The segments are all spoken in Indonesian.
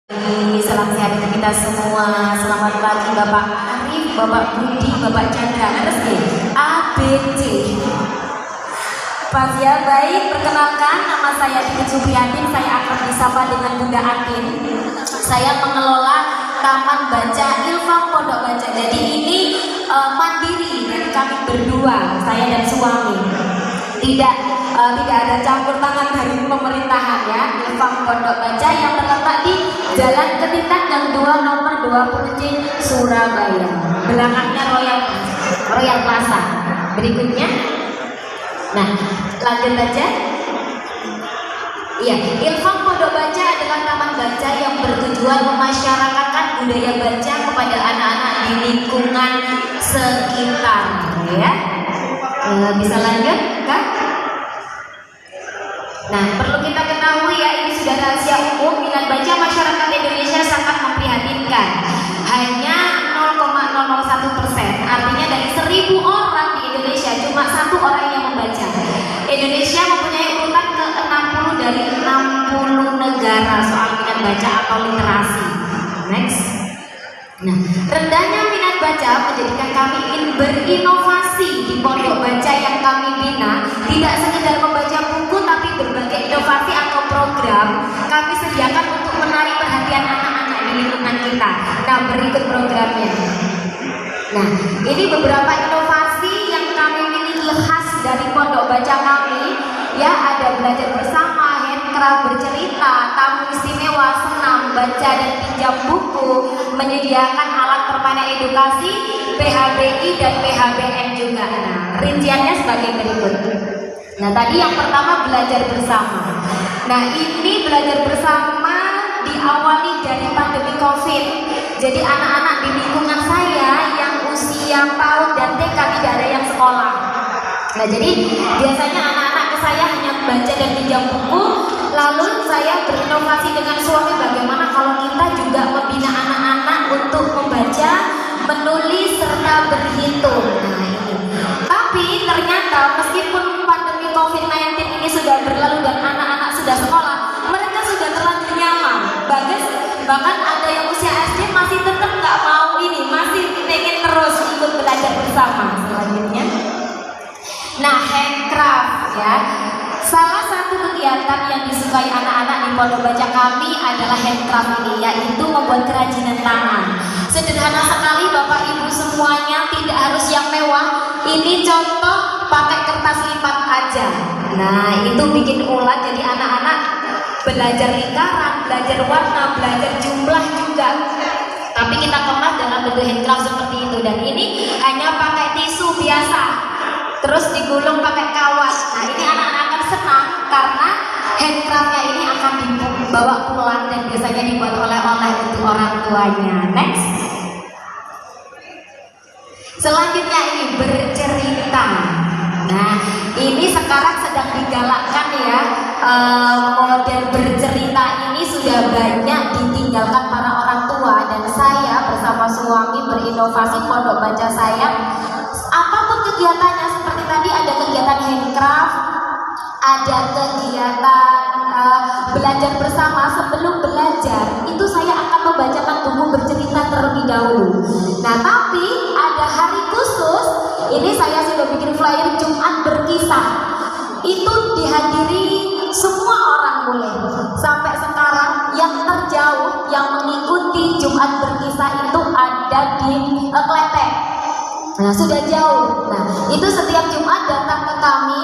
Salam sehat untuk kita semua. Selamat pagi Bapak Arif, Bapak Budi, Bapak Chandra. Terus ABC. Pas ya, baik. Perkenalkan, nama saya Dikit Supriyatin. Saya akan disapa dengan Bunda Atin. Saya mengelola Taman Baca Ilfam Pondok Baca. Jadi ini mandiri dari kami berdua, saya dan suami. Tidak ada campur tangan dari pemerintahan ya. Ilfam Pondok Baca yang terletak di Jalan Ketintang Gang 2 nomor 20C Surabaya. Belakangnya Royal Plaza. Berikutnya. Nah, lanjut aja. Iya, Ilfam Pondok Baca adalah taman baca yang bertujuan memasyarakatkan budaya baca kepada anak-anak di lingkungan sekitar ya. Bisa lanjut, Kak? Nah, perlu kita ketahui ya, ini sudah rahasia umum, minat baca masyarakat Indonesia sangat memprihatinkan. Hanya 0,001%. Artinya dari 1000 orang di Indonesia cuma 1 orang yang membaca. Indonesia mempunyai urutan ke-60 dari 60 negara soal minat baca atau literasi. Next. Nah, rendahnya minat baca menjadikan kami ingin berinovasi di pondok baca yang kami bina. Tidak sekedar membaca buku, tapi berbagai inovasi atau program kami sediakan untuk menarik perhatian anak-anak di lingkungan kita. Nah, berikut programnya. Nah, ini beberapa inovasi yang kami miliki khas dari pondok baca kami. Ya, ada belajar bersama, handcraft, bercerita, tamu istimewa, senam, baca dan pinjam buku, menyediakan alat permainan edukasi, PHBI dan PHBN juga. Nah, rinciannya sebagai berikut. Nah, tadi yang pertama belajar bersama. Nah, ini belajar bersama diawali dari pandemi COVID. Jadi anak-anak di lingkungan saya yang usia PAUD dan TK tidak ada yang sekolah. Nah, jadi biasanya anak-anak ke saya hanya baca dan pinjam buku. Lalu saya berinovasi dengan suami bagaimana kalau kita juga membina anak-anak untuk membaca, menulis, serta berhitung. Nah, ini. Tapi ternyata meskipun pandemi COVID-19 ini sudah berlalu dan anak-anak sudah sekolah, mereka sudah terlanjur nyaman. Bahkan ada yang usia SD masih tetap nggak mau ini, masih ingin terus ikut belajar bersama. Selanjutnya. Nah, handcraft ya. Salah satu kegiatan yang disukai anak-anak di pondok baca kami adalah handcraft ini, yaitu membuat kerajinan tangan. Sederhana sekali Bapak Ibu semuanya, tidak harus yang mewah. Ini contoh pakai kertas lipat aja. Nah, itu bikin ulat, jadi anak-anak belajar lingkaran, belajar warna, belajar jumlah juga. Tapi kita kemas dalam bentuk handcraft seperti itu. Dan ini hanya pakai tisu biasa, terus digulung pakai kawas. Nah, ini anak-anak akan senang karena handcraftnya ini akan dibawa pulang dan biasanya dibuat oleh-oleh untuk orang tuanya. Next. Selanjutnya ini bercerita. Nah, ini sekarang sedang digalakkan ya. Model bercerita ini sudah banyak ditinggalkan para orang tua, dan saya bersama suami berinovasi pondok baca saya. Apapun kegiatannya, seperti tadi ada kegiatan handcraft, ada kegiatan belajar bersama. Sebelum belajar itu saya akan membacakan buku bercerita terlebih dahulu. Nah, tapi ada hari khusus, ini saya sudah bikin flyer Jumat Berkisah. Itu dihadiri semua orang boleh. Sampai sekarang yang terjauh yang mengikuti Jumat Berkisah itu ada di Kletek. Nah, sudah jauh. Nah, itu setiap Jumat datang ke kami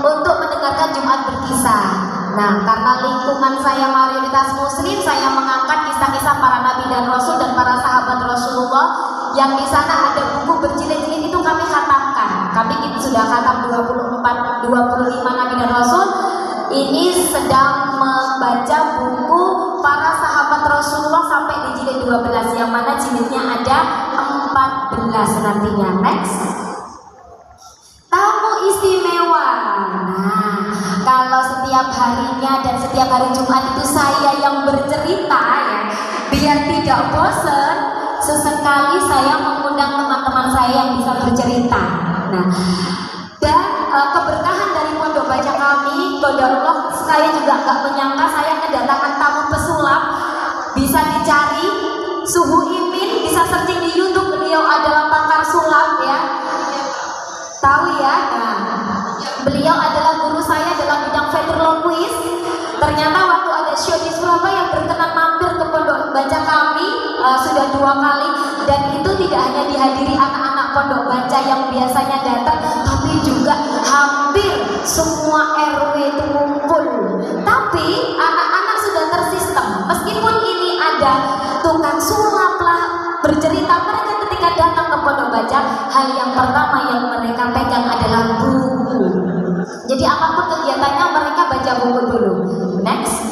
untuk mendengarkan Jumat Berkisah. Nah, karena lingkungan saya mayoritas muslim, saya mengangkat kisah-kisah para nabi dan rasul dan para sahabat Rasulullah yang di sana ada buku berjilid-jilid, itu kami khatamkan. Kami sudah khatam 25 nabi dan rasul. Ini sedang membaca buku para sahabat Rasulullah sampai di jilid 12, yang mana jilidnya ada 14 nantinya. Next. Tamu istimewa. Nah, kalau setiap harinya dan setiap hari Jumat itu saya yang bercerita ya, biar tidak bosan, sesekali saya mengundang teman-teman saya yang bisa bercerita. Nah, dan keberkahan dari pondok baca kami, qadarullah, saya juga nggak menyangka saya kedatangan tamu pesulap. Bisa dicari Suhu Imin, bisa searching di YouTube. Beliau adalah pakar sulap ya. Tahu ya? Nah, beliau adalah guru saya dalam bidang ventriloquist. Ternyata waktu ada show di Surabaya berkenan mampir ke pondok baca kami sudah 2 kali, dan itu tidak hanya dihadiri anak-anak pondok baca yang biasanya datang, tapi juga hampir semua RW itu ngumpul. Tapi anak-anak sudah tersistem. Meskipun ini ada tukang sulap lah bercerita, mereka ketika datang ke pondok baca, hal yang pertama yang mereka pegang adalah buku. Jadi apapun kegiatannya mereka baca buku dulu. Next.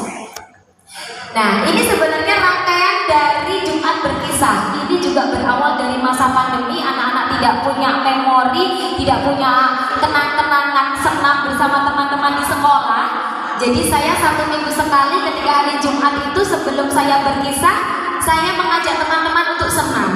Nah, ini sebenarnya rangkaian dari Jumat Berkisah. Ini juga berawal dari masa pandemi. Anak-anak tidak punya memori, tidak punya kenang-kenangan senam bersama teman-teman di sekolah. Jadi saya 1 minggu sekali ketika hari Jumat itu sebelum saya berkisah, saya mengajak teman-teman untuk senam.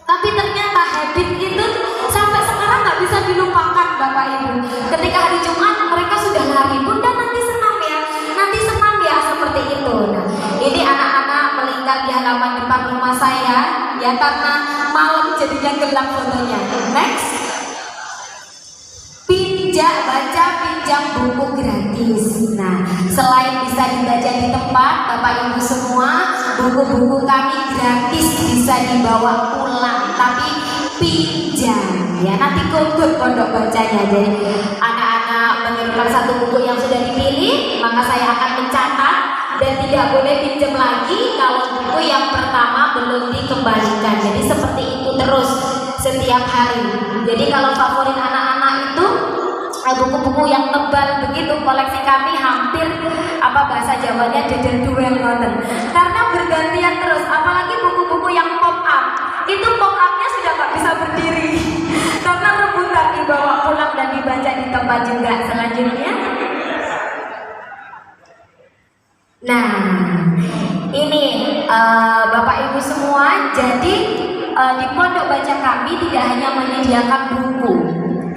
Tapi ternyata habit itu sampai sekarang nggak bisa dilupakan, Bapak Ibu. Ketika hari Jumat mereka sudah lari, Bunda nanti senam ya, nanti senam ya, seperti itu. Nah, ini anak-anak melingkar di halaman depan rumah saya ya, karena malam jadinya gelap fotonya. Next. Pinjam buku gratis. Nah, selain bisa dibaca di tempat, Bapak Ibu semua, buku-buku kami gratis bisa dibawa pulang, tapi pinjam ya, nanti kumpul pondok bacanya. Jadi anak-anak mengirimkan 1 buku yang sudah dipilih, maka saya akan mencatat dan tidak boleh pinjam lagi kalau buku yang pertama belum dikembalikan. Jadi seperti itu terus setiap hari. Jadi kalau favorit anak-anak itu buku-buku yang tebal begitu, koleksi kami hampir bahasa Jawanya jeder duel ngoten. Karena bergantian terus, apalagi buku-buku yang pop up. Itu pop up-nya sudah nggak bisa berdiri. Karena rebutan dibawa pulang dan dibaca di tempat juga. Selanjutnya. Nah, ini Bapak Ibu semua, jadi di pondok baca kami tidak hanya menyediakan buku,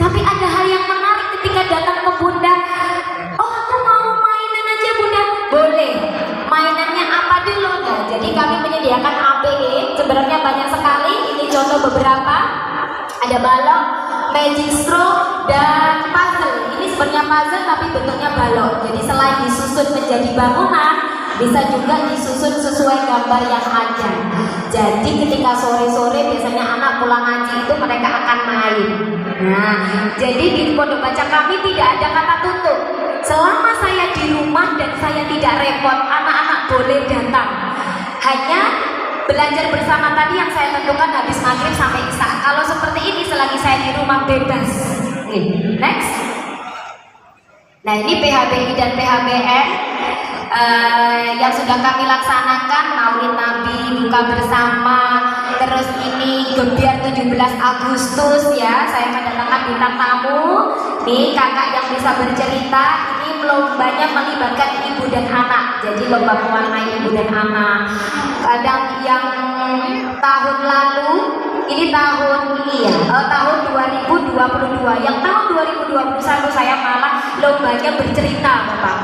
tapi ada hal yang menarik ketika datang ke Bunda. Oh, aku mau mainan aja Bunda. Boleh. Mainannya apa dulu? Nah, jadi kami menyediakan APE. Sebenarnya banyak sekali. Ini contoh beberapa. Ada balok, magic straw, dan puzzle. Ini sebenarnya puzzle tapi bentuknya balok. Jadi selain disusun menjadi bangunan, bisa juga disusun sesuai gambar yang ada. Jadi ketika sore-sore biasanya anak pulang ngaji itu mereka akan main. Nah, jadi di pondok baca kami tidak ada kata tutup. Selama saya di rumah dan saya tidak repot, anak-anak boleh datang. Hanya belajar bersama tadi yang saya tentukan habis maghrib sampai isya. Kalau seperti ini selagi saya di rumah bebas. Next. Nah, ini PHBI dan PHBN yang sudah kami laksanakan, Maulid Nabi, buka bersama, terus ini Gebiar 17 Agustus ya, saya mendatangkan bintang tamu. Nih kakak yang bisa bercerita, ini lombanya melibatkan ibu dan anak, jadi lomba mewarnai ibu dan anak. Kadang yang tahun lalu, ini tahun ini ya, tahun 2022, yang tahun 2021 saya malah lombanya bercerita Bapak.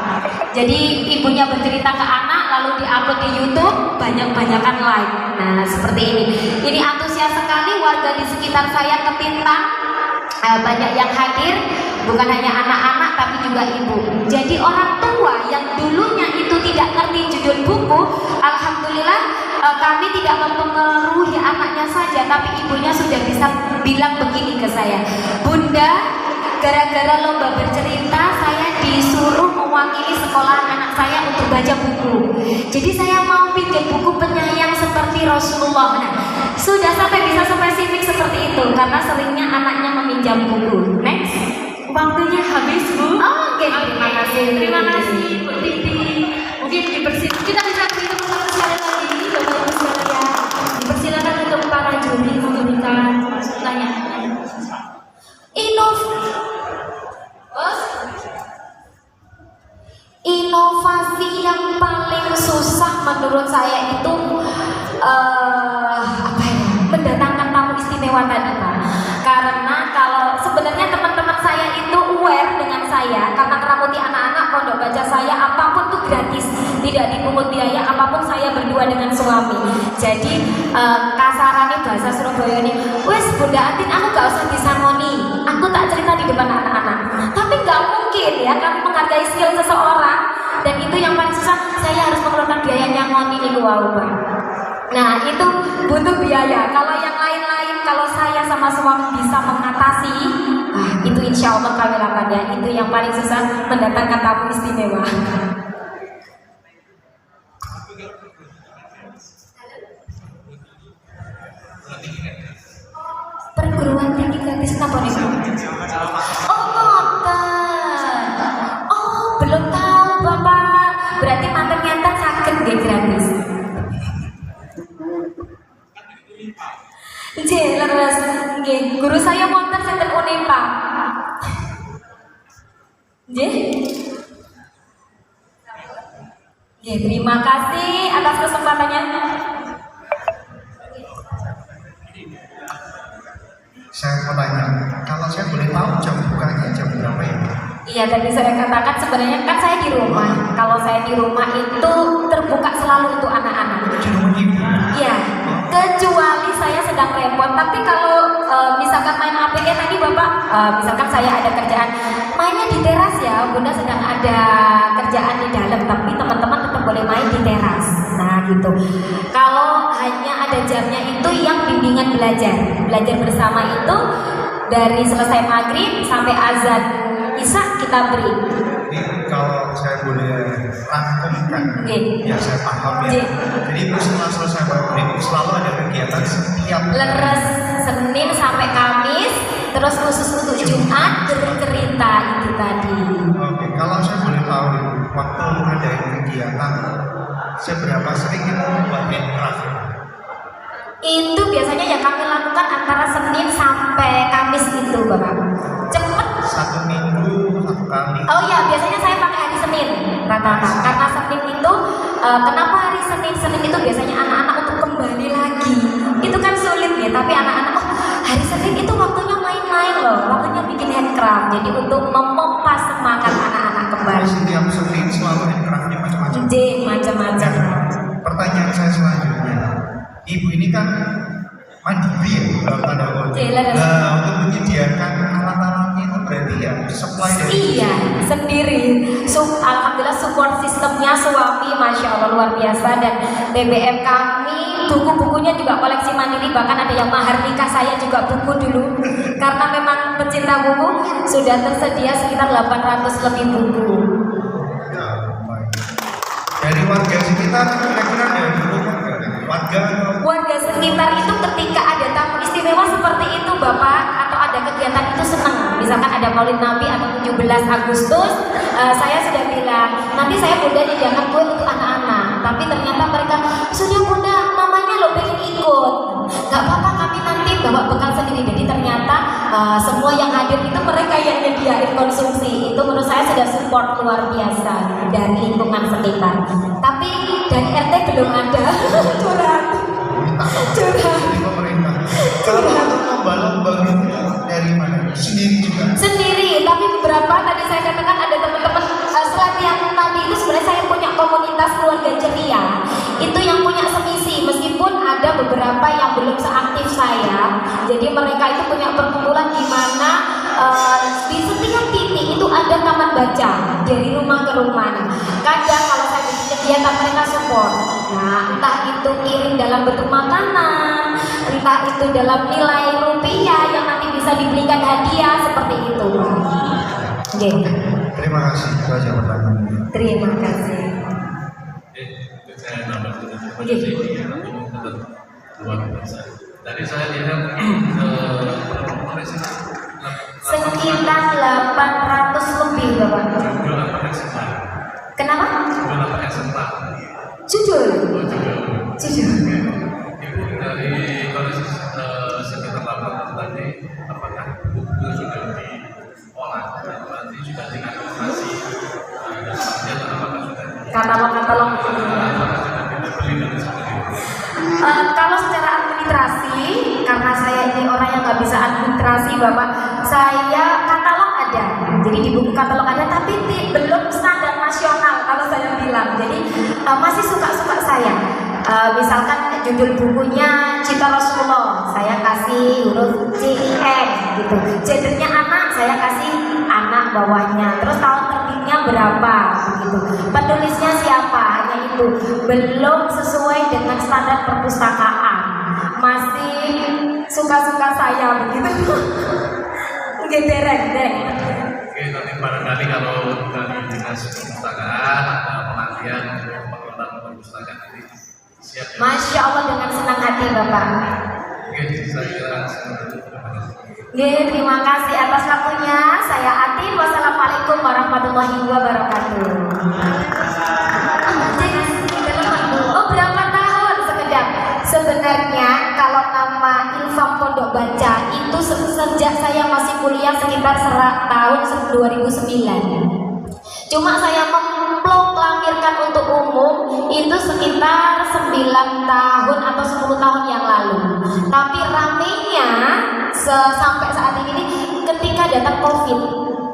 Jadi ibunya bercerita ke anak lalu diupload di YouTube, banyak-banyakan like. Nah seperti ini. Ini antusias sekali warga di sekitar saya ketintang. Banyak yang hadir, bukan hanya anak-anak tapi juga ibu. Jadi orang tua yang dulunya itu tidak ngerti judul buku, alhamdulillah kami tidak mempengaruhi anaknya saja, tapi ibunya sudah bisa bilang begini ke saya, Bunda, gara-gara lomba bercerita saya disuruh mewakili sekolah anak saya untuk baca buku. Jadi saya mau bikin buku penyayang seperti Rasulullah. Nah, sudah sampai bisa spesifik seperti itu karena seringnya anaknya meminjam buku. Next. Waktunya habis Bu. Oke, terima kasih. Terima kasih Bu Titi. Mungkin dipersilakan, kita bisa beri tepuk tangan sekali lagi Bapak Ibu sekalian. Dipersilakan untuk para juri memberikan pertanyaan. Inovasi yang paling susah menurut saya itu mendatangkan tamu istimewa tadi Pak. Karena kalau sebenarnya teman-teman saya itu aware dengan saya karena Keramuti anak-anak pondok baca saya apapun tuh gratis, tidak dipungut biaya apapun, saya berdua dengan suami. Jadi kasarannya bahasa Surabaya ini, wes Bunda Atin aku gak usah disangoni, aku tak cerita di depan anak-anak. Tapi gak mungkin ya kami menghargai skill seseorang, dan itu yang paling susah, saya harus mengeluarkan biaya nyangoni niku wau Bang. Nah itu butuh biaya. Kalau yang lain-lain, kalau saya sama suami bisa mengatasi, itu insya Allah kami lakukan ya. Itu yang paling susah, mendatangkan tamu istimewa. Perguruan tinggi gratis apa nih? Oh ngoten. Oh belum tahu Bapak. Berarti mantan nyata sakit deh gratis. Leres, guru saya wonten sinten Unpa. Terima kasih atas kesempatannya. Saya mau tanya, kalau saya boleh tahu jam bukanya jam berapa ya? Iya, tadi saya katakan sebenarnya kan saya di rumah. Kalau saya di rumah itu terbuka selalu untuk anak-anak. Iya, kecuali saya sedang repot. Tapi kalau misalkan main APK tadi Bapak, misalkan saya ada kerjaan, mainnya di teras ya, Bunda sedang ada kerjaan di dalam, tapi teman-teman tetap boleh main di teras. Nah gitu. Kalau hanya ada jamnya itu yang bimbingan belajar bersama itu dari selesai maghrib sampai azan Isya kita beri. Ini kalau saya boleh rangkumkan, ya saya paham ya. Jadi setelah selesai maghrib selalu ada kegiatan setiap leres Senin sampai Kamis, terus khusus untuk Jumat cerita itu tadi. Oke, kalau saya boleh tahu waktu ada kegiatan seberapa sering itu membuat handcraft? Itu biasanya yang kami lakukan antara Senin sampai Kamis itu Bapak. Cepet. 1 minggu 1 kali. Oh ya, biasanya saya pakai hari Senin rata-rata. Karena Senin itu kenapa hari Senin? Senin itu biasanya anak-anak untuk kembali lagi. Itu kan sulit ya, tapi anak-anak hari Senin itu waktunya main-main loh, waktunya bikin handcraft. Jadi untuk memompa semangat anak-anak kembali. Setiap Senin selalu handcraftnya macam-macam. Macam-macam. Pertanyaan saya selanjutnya, Ibu ini kan mandiri ya dalam tanda kutip. Nah, untuk menyediakan alat-alatnya itu berarti ya supply dari iya sendiri. Alhamdulillah support sistemnya suami masya Allah luar biasa, dan BBM kami buku-bukunya juga koleksi mandiri, bahkan ada yang mahar nikah saya juga buku dulu karena memang pecinta buku sudah tersedia sekitar 800 lebih buku. Ya, baik. Dari warga sekitar kira-kira ada warga sekitar itu ketika ada tamu istimewa seperti itu Bapak, atau ada kegiatan itu senang. Misalkan ada Maulid Nabi atau 17 Agustus, saya sudah bilang nanti saya Bunda nyediakan kue untuk anak-anak, tapi ternyata mereka sudah Bunda mamanya lo pengen ikut, gak apa-apa kami nanti bawa bekal sendiri. Jadi ternyata semua yang hadir itu mereka yang nyediain konsumsi. Itu menurut saya sudah support luar biasa dari lingkungan sekitar. Tapi dari RT belum ada. curang dari pemerintah. Kalau untuk lomba-lomba dari mana? Sendiri juga? Sendiri, tapi beberapa tadi saya katakan ada teman-teman selain yang tadi itu sebenarnya saya punya komunitas keluarga ceria itu yang punya semisi, meskipun ada beberapa yang belum seaktif saya. Jadi mereka itu punya perkumpulan di mana di setiap titik itu ada taman baca dari rumah ke rumah. Kadang kalau saya bikin kegiatan mereka support. Nah, entah itu kirim dalam bentuk makanan, entah itu dalam nilai rupiah yang nanti bisa dibelikan hadiah seperti itu. Oke. Terima kasih, itu aja pertanyaannya. Terima kasih. Saya nambah luar biasa. Tadi saya lihat sekitar 800 lebih Bapak. Kenapa? Jujur. Ibu dari kondisi sekitar 800 tadi, apakah buku sudah diolah dan nanti sudah diadministrasi dan artinya apakah sudah Katalog. Kalau secara administrasi, karena saya ini orang yang nggak bisa administrasi Bapak, saya katalog ada. Jadi di buku katalog ada, tapi belum standar internasional kalau saya bilang. Jadi masih suka-suka saya. Misalkan judul bukunya Cita Rasulullah, saya kasih huruf CIN gitu. Gendernya anak, saya kasih anak bawahnya. Terus tahun terbitnya berapa begitu. Penulisnya siapa? Hanya itu. Belum sesuai dengan standar perpustakaan. Masih suka-suka saya begitu. Nggih derek. Oke, nanti barangkali kalau dari dinas perpustakaan ada pelatihan pengelolaan perpustakaan ini siap ya? Masya Allah, dengan senang hati Bapak. Oke, saya kira Terima kasih atas waktunya. Saya Atin. Wassalamualaikum warahmatullahi wabarakatuh. Oh, berapa tahun sekedar? Sebenarnya kalau nama Ilfam Pondok Baca itu sejak saya masih kuliah sekitar tahun 2009. Cuma saya memproklamirkan untuk umum itu sekitar 9 tahun atau 10 tahun yang lalu. Tapi ramenya sampai saat ini ketika datang COVID.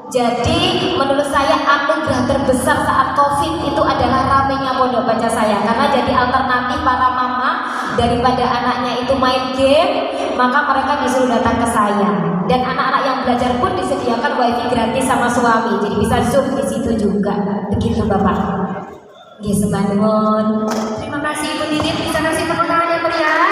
Jadi menurut saya anugerah terbesar saat COVID itu adalah ramenya Pondok Baca saya, karena jadi alternatif para mama daripada anaknya itu main game, maka mereka disuruh datang ke saya. Dan anak-anak yang belajar pun disediakan wifi gratis sama suami, jadi bisa zoom di situ juga. Begitu Bapak. Nggih, sembah nuwun. Terima kasih Ibu Didit, bisa kasih tepuk tangan yang meriah.